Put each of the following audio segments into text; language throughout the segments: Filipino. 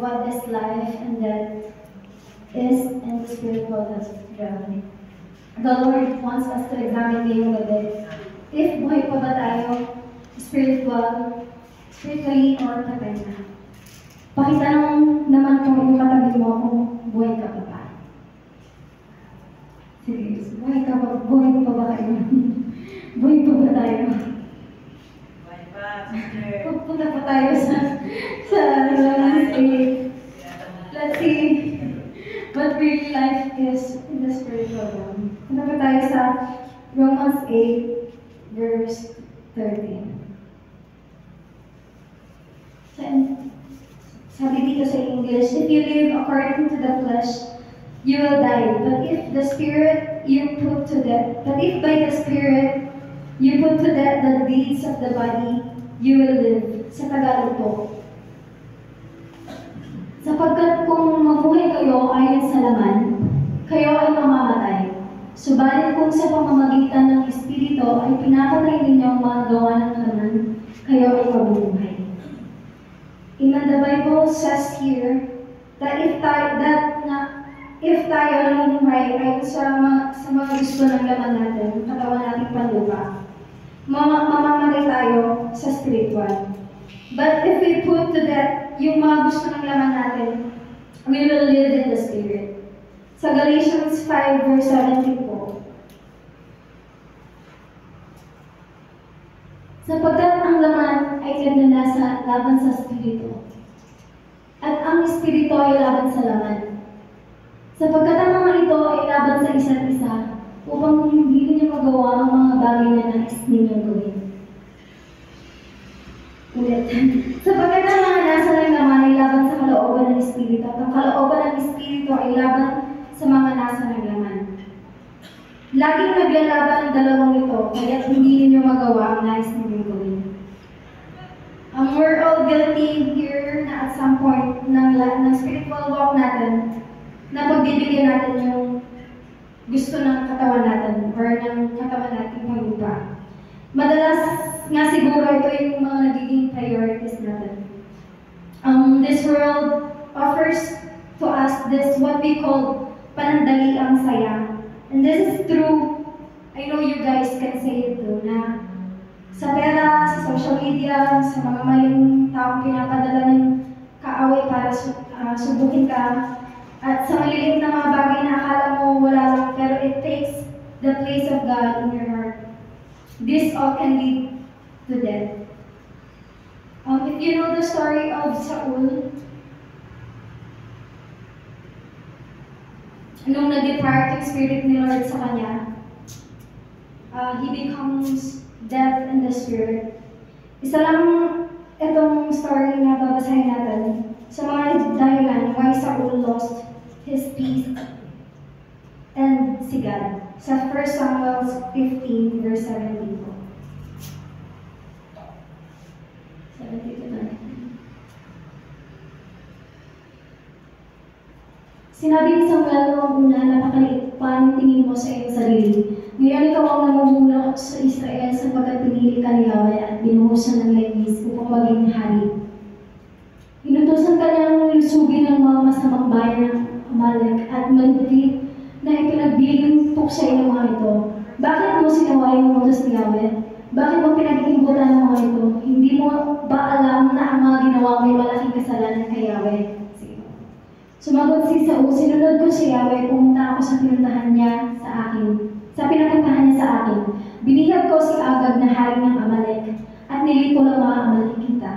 what is life and death is in the spiritual realm. The Lord wants us to examine ngayong gabi. If buhay pa ba tayo, spiritually or patay na? Pakitanong naman kung yung katabi mo kung buhay ka pa ba. Serious, buhay pa ba kayo? Buhay pa ba tayo? Buhay pa, sister. Pupunta pa tayo sa let's see what real life is in the spiritual realm. Punta pa tayo sa Romans 8, verse 13. Sabi dito sa English, if you live according to the flesh, you will die. But if by the Spirit you put to death the deeds of the body, you will live. Sa Tagalog po. Sapagkat kung mabuhay kayo ayon sa laman, kayo ay mamamatay. Subalit kung sa pamamagitan ng Espiritu ay pinapatay ninyo ang mga gawa ng laman, kayo ay mabubuhay. And the Bible says here that if tayo nangyay ay sa mga gusto ng laman natin, katawan natin panlupa, mamamatay tayo sa spiritual. But if we put to death yung mga gusto ng laman natin, we will live in the Spirit. Sa Galatians 5 verse 17 po, sapagkat ang laman ay nagnanasa laban sa Espiritu, at ang Espiritu ay laban sa laman. Sapagkat ang mga ito ay laban sa isa't isa, upang hindi ninyo magawa ang mga bagay na nais ninyong gawin. Ulit. Sapagkat ang mga nasa ng laman ay laban sa kalooban ng Espiritu, at ang kalooban ng Espiritu ay laban sa mga nasa ng laman. Laging naglalaban ang dalawang ito, kaya hindi ninyo magawa ang nais ninyong gawin. We're all guilty here na at some point ng spiritual walk natin, na pagbibigyan natin yung gusto ng katawan natin or ng katawan natin maglupa. Madalas nga siguro ito yung mga nagiging priorities natin. This world offers to us this what we call panandaliang saya. And this is true. I know you guys can say it too, na sa pera, sa social media, sa mga maling taong pinapadala ng kaaway para subukin ka, at sa maliliit na mga bagay na akala mo wala lang, pero it takes the place of God in your heart. This all can lead to death. If you know the story of Saul, nung nag-depart yung spirit ni Lord sa kanya, he becomes death in the spirit. Isa lang itong story na babasahin natin sa mga dahilan why Saul lost his peace and si God. Sa 1 Samuel 15 verse 17 po. 17 to 19. Sinabi ni Samuel noong una, napakaliit pa ang tingin mo sa iyong sarili. Ngayon ikaw ang namumuno sa Israel sapagkat pinili ka ni Yahweh at binuhusan ng legis upang maging hari. Inutusan ka niyang lusugin ang mga masamang bayan ng Amalek at malupit na ipinagbiling sa ng mga ito. Bakit mo sinawa yung utos ni Yahweh? Bakit mo pinag-iimbutan ng mga ito? Hindi mo ba alam na ang mga ginawa may malaking kasalanan kay Yahweh? Sumagot si Saul, sinunod ko si Yahweh, pumunta ako sa pinuntahan niya sa akin. Sa pinapuntahan niya sa akin, binihag ko si Agag na hari ng Amalek at nilipol ang mga Amalekita.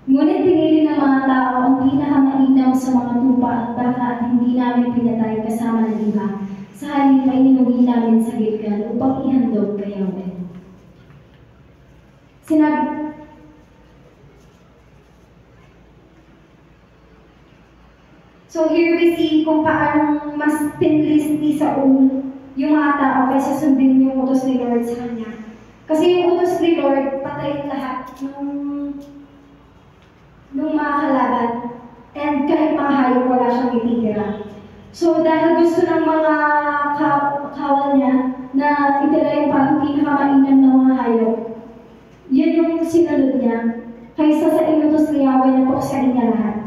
Ngunit pinili ng mga tao ang pinakamainam sa mga tupa at baka at hindi namin pinatay kasama ng iba. Sa halip ay inuwi namin sa Gilgal upang ihandog kay Yahweh. So here we see kung paano mas pinlist ni Saul yung mga tao kaysa sundin yung utos ni Lord sa kanya. Kasi yung utos ni Lord, patayin lahat nung mga kalaban. And kahit mga hayop, wala siyang ititira. So dahil gusto ng mga kawal niya na itira yung parang pinakamainam ng mga hayop, yun yung sinunod niya kaysa sa inutos ni Yahweh na puksain niya lahat.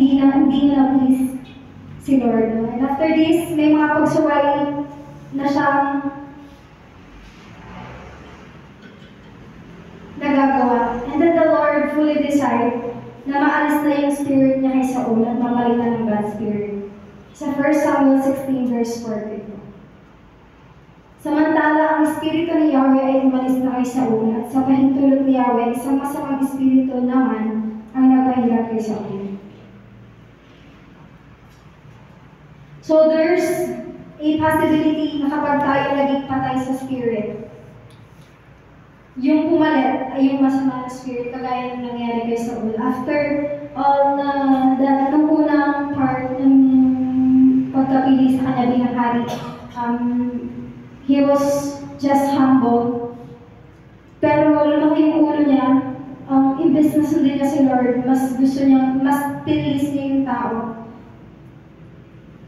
hindi na please si Lord. No? And after this, may mga pagsuway na siyang nagagawa. And then the Lord fully decide na maalis na yung spirit niya kay Saul at mapalitan ng God's spirit. Sa 1 Samuel 16 verse 42. Samantala, ang espiritu ni Yahweh ay umalis na kay Saul at sa pahintulot ni Yahweh, isang masamang espiritu naman ang nagpahirap kay Saul. So there's a possibility na kapag tayo naging patay sa spirit, yung pumalit ay yung masama na spirit kagaya ng nangyari kay Saul. After all nung unang part ng pagkapili sa kanya bilang hari, he was just humble. Pero lumaki yung ulo niya, imbes na sundin niya si Lord, mas gusto niya, mas tinilis niya yung tao.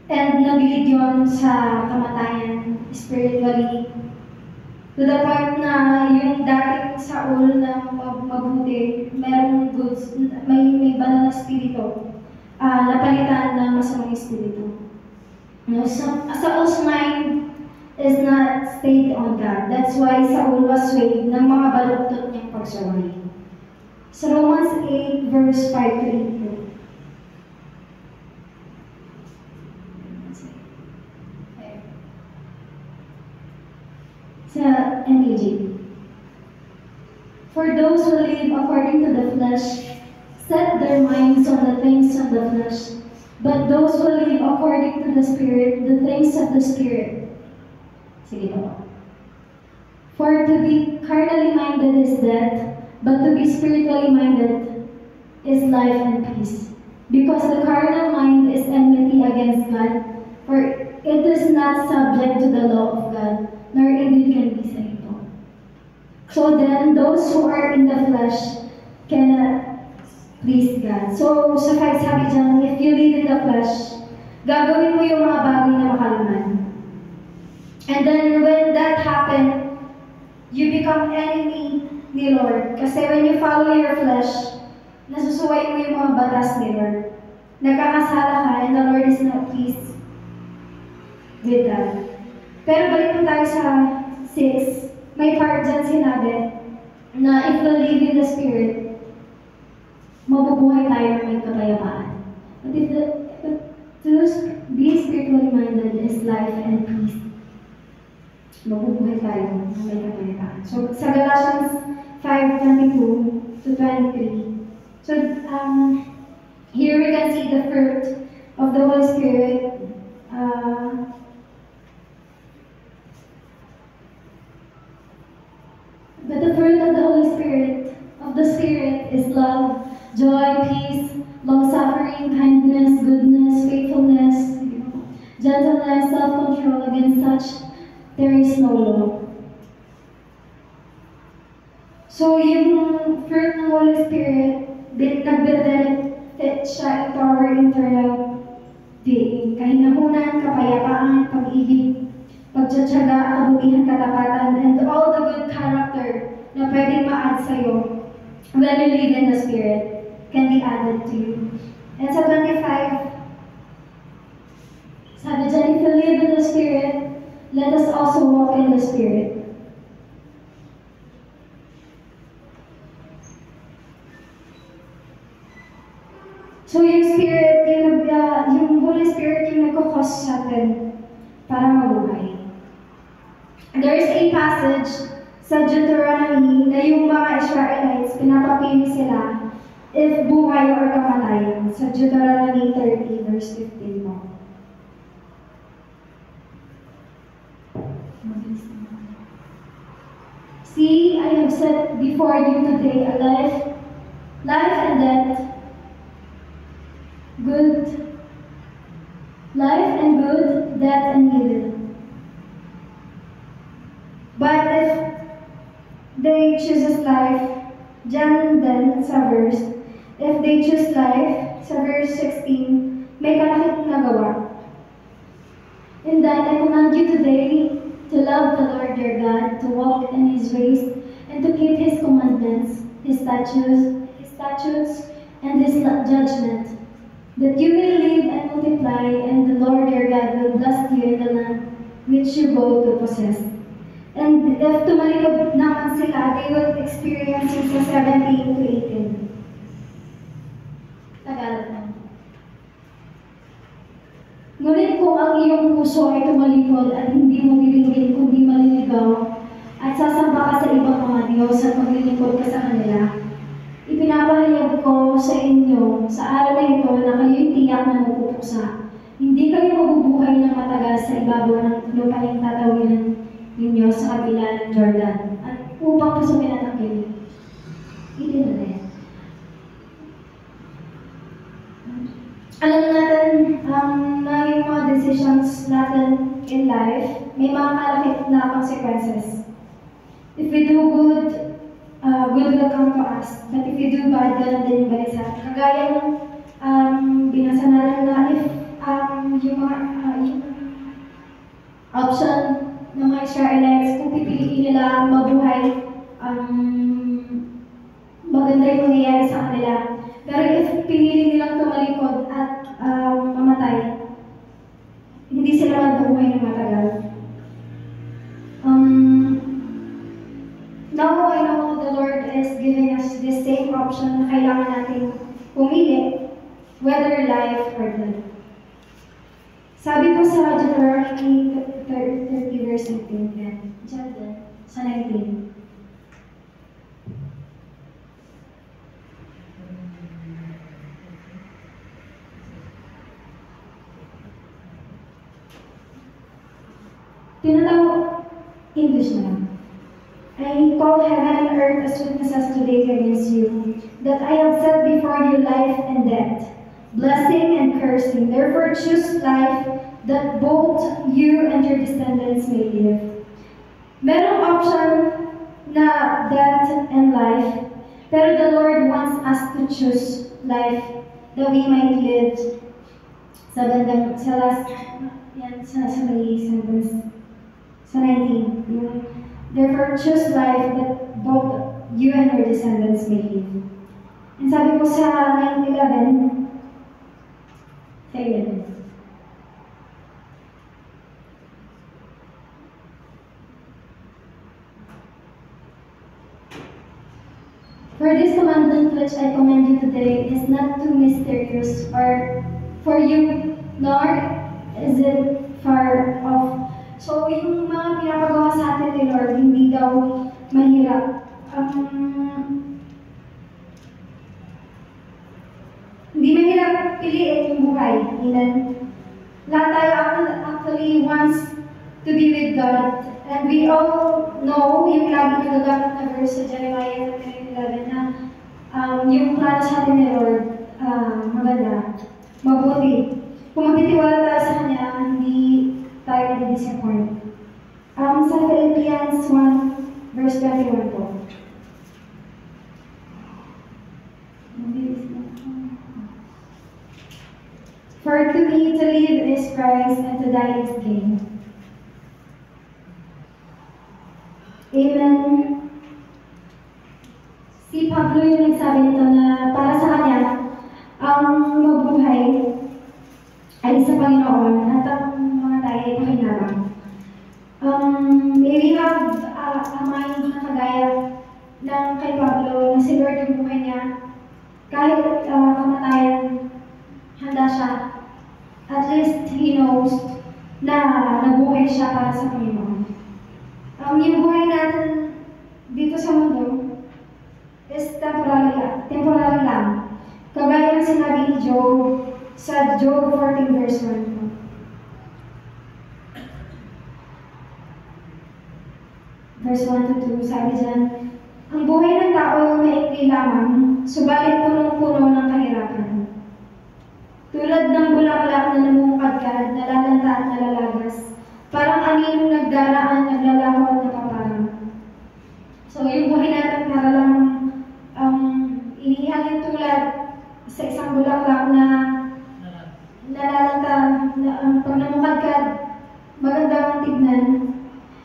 And nag-lead yun sa kamatayan spiritually. To the point na yung dating Saul na mabuti, merong goods, may banal na spirito, napalitan ng masamang spirito. No, Saul's mind is not stayed on God. That's why Saul was swayed ng mga baluktot niyang pagsuway. Sa Romans 8 verse 5 to 8. Sa NEG. For those who live according to the flesh, set their minds on the things of the flesh, but those who live according to the Spirit, the things of the Spirit. Sige po. For to be carnally minded is death, but to be spiritually minded is life and peace. Because the carnal mind is enmity against God, for it is not subject to the law of God, nor indeed can be sa ito. So then, those who are in the flesh cannot please God. So, sa 5 sabi dyan, if you live in the flesh, gagawin mo yung mga bagay na makaluman. And then, when that happen, you become enemy ni Lord. Kasi when you follow your flesh, nasusuway mo yung mga batas ni Lord. Nagkakasala ka, and the Lord is not pleased with that. Pero balik po tayo sa 6, may part dyan sinabi na if we live in the Spirit, mabubuhay tayo ng may kapayapaan. But to be spiritually minded is life and peace. Mabubuhay tayo ng may kapayapaan. So sa Galatians 5:22 to 23. So here we can see the fruit of the Holy Spirit. But the fruit of the Holy Spirit, is love, joy, peace, long-suffering, kindness, goodness, faithfulness, gentleness, self-control. Against such, there is no law. So, yung fruit ng Holy Spirit, nagbe-benefit siya into our internal being. Kahinahunan, kapayapaan, pag-ibig, pagtsatsaga, kabutihan, katapatan, and all the good character na pwedeng ma-add sa'yo when you live in the Spirit can be added to you. And sa 25, sabi dyan, if you live in the Spirit, let us also walk in the Spirit. So yung Spirit, yung Holy Spirit yung nagkakos sa atin para mabuhay. There is a passage sa Deuteronomy na yung mga Israelites, pinapapili sila if buhay or kamatayan. Sa Deuteronomy 30 verse 15 mo. See, I have set before you today a life and death, good, death and evil. But if they choose life, John then sa verse, if they choose life, sa verse 16, may kalakip na gawa. And that I command you today to love the Lord your God, to walk in His ways, and to keep His commandments, His statutes, and His judgment, that you may live and multiply, and the Lord your God will bless you in the land which you go to possess. And if tumalikod naman sila, they will experience yung sa 17 to 18. Tagalog na. Ngunit kung ang iyong puso ay tumalikod at hindi mo dilingin kundi maliligaw, at sasamba ka sa ibang mga Diyos at maglilingkod ka sa kanila, ipinapahayag ko sa inyo sa araw na ito na kayo'y tiyak na mapupuksa. Hindi kayo mabubuhay ng matagal sa ibabaw ng lupaing tatawiran ninyo sa kabila ng Jordan at upang pasukin at angkin. Hindi na rin. Alam natin na yung mga decisions natin in life, may mga kalakit na consequences. If we do good, good will come to us. But if we do bad, ganun din yung balik sa atin. Kagaya ng binasa natin na if yung mga yung option ng mga Israelites, kung pipiliin nila mabuhay, maganda yung mangyayari sa kanila. Pero if pinili nilang tumalikod at mamatay, hindi sila mabuhay ng matagal. Now I know the Lord is giving us this same option na kailangan natin pumili, whether life or death. Sabi po sa Deuteronomy 30 verse 19, yan. Diyan din, sa 19. Tinatawag, English na lang. I call heaven and earth as witnesses today against you, that I have set before you life and death, blessing and cursing. Therefore choose life, that both you and your descendants may live. Merong option na death and life, pero the Lord wants us to choose life, that we might live. Sa bandang, sa last, yan, sa may sentence, sa 19, therefore choose life that both you and your descendants may live. And sabi po sa 9:11, sa 11. For this commandment which I command you today is not too mysterious or for you, nor is it far off. So, yung mga pinapagawa sa atin ni Lord, hindi daw mahirap. Hindi mahirap piliin yung buhay. Lahat tayo actually wants to be with God. And we all know, yung lagi nagagamit na verse sa Jeremiah 11 na yung plano sa atin ni Lord, maganda, mabuti. Kung magtitiwala tayo sa Kanya, hindi tayo na-disappoint. Sa Philippians 1, verse 21 po. For to me to live is Christ, and to die is gain. Amen. Si Pablo yung nagsabi nito na para sa kanya, ang mabuhay ay sa Panginoon at ang mga tayo ay pakinabang. May we have a mind na kagaya ng kay Pablo na si Lord yung buhay niya. Kahit kamatayan, handa siya. At least he knows na nabuhay siya para sa Panginoon. Yung buhay natin dito sa mundo is temporary lang. Kagaya ng sinabi ni Job sa Job 14 verse 1. Verse 1 to 2, sabi dyan, ang buhay ng tao ay maikli lamang, subalit punong-puno ng kahirapan. Tulad ng bulaklak na namumukadkad, nalalanta at nalalagas, parang aninong nagdaraan, naglalaho at napaparang. So, yung buhay natin para lang inihalin tulad sa isang bulaklak na nalalanta, na pag namukadkad, maganda ang tignan.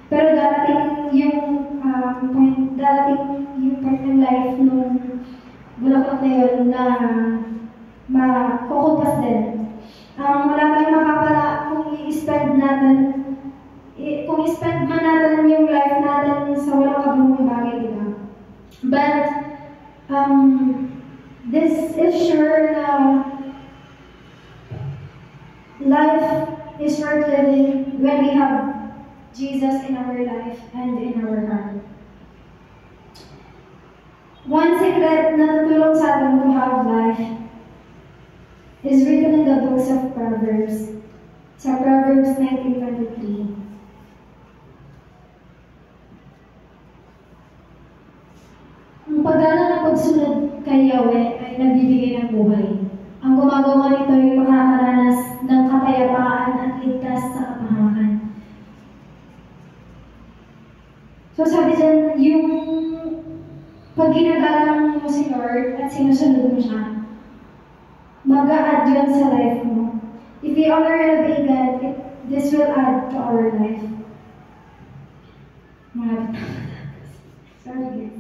Pero darating yung point ng life nung bulaklak na yun na makukupas sure na life is worth living when we have Jesus in our life and in our heart. One secret na tutulong sa atin to have life is written in the books of Proverbs. Sa Proverbs 19:23. Ang pagdala ng pagsunod kay Yahweh ay nagbibigay ng buhay. Ang gumagawa nito ay makakaranas ng kapayapaan at ligtas sa kapahamakan. So sabi dyan, yung pag ginagalang mo si Lord at sinusunod mo siya, mag-a-add yun sa life mo. If we honor and obey God, this will add to our life. Sorry guys.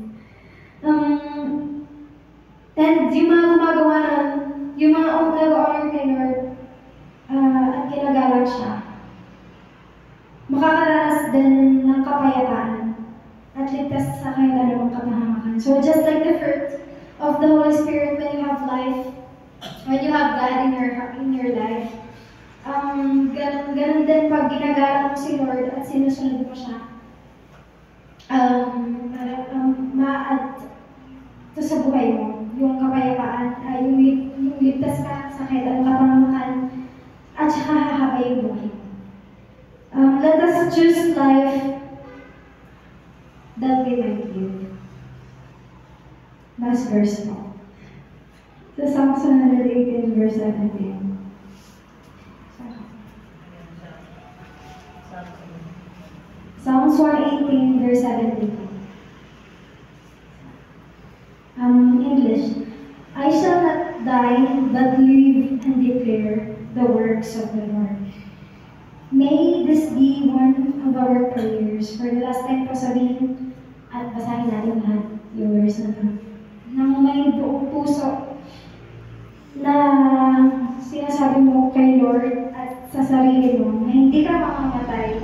And yung mga gumagawa nun, yung mga nag-honor kay Lord, at ginagalang siya, makakaranas din ng kapayapaan at ligtas sa kanilang kapahamakan. So just like the fruit of the Holy Spirit when you have life, when you have God in your life, ganun din pag ginagalang mo si Lord at sinusunod mo siya, ma-add to sa buhay mo, yung kapayapaan, yung ligtas ka sa kanilang kapahamakan, at saka hahaba yung buhay mo. Let us choose life that we might live. Last verse mo. Sa Psalms 118, verse 17. Psalms 118, verse 17. English. I shall not die, but live and declare the works of the Lord. May this be one of our prayers. For the last time po sabihin at basahin natin lahat yung verse na ito. Nang may buong puso na sinasabi mo kay Lord at sa sarili mo na hindi ka mamamatay,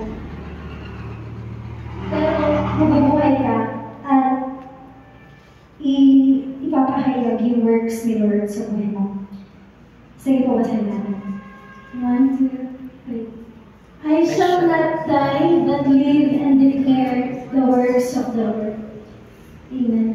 pero mabubuhay ka at ipapahayag yung works ni Lord sa buhay mo. Sige po, basahin natin. 1, 2, 3. I shall not die, but live and declare the works of the Lord. Amen.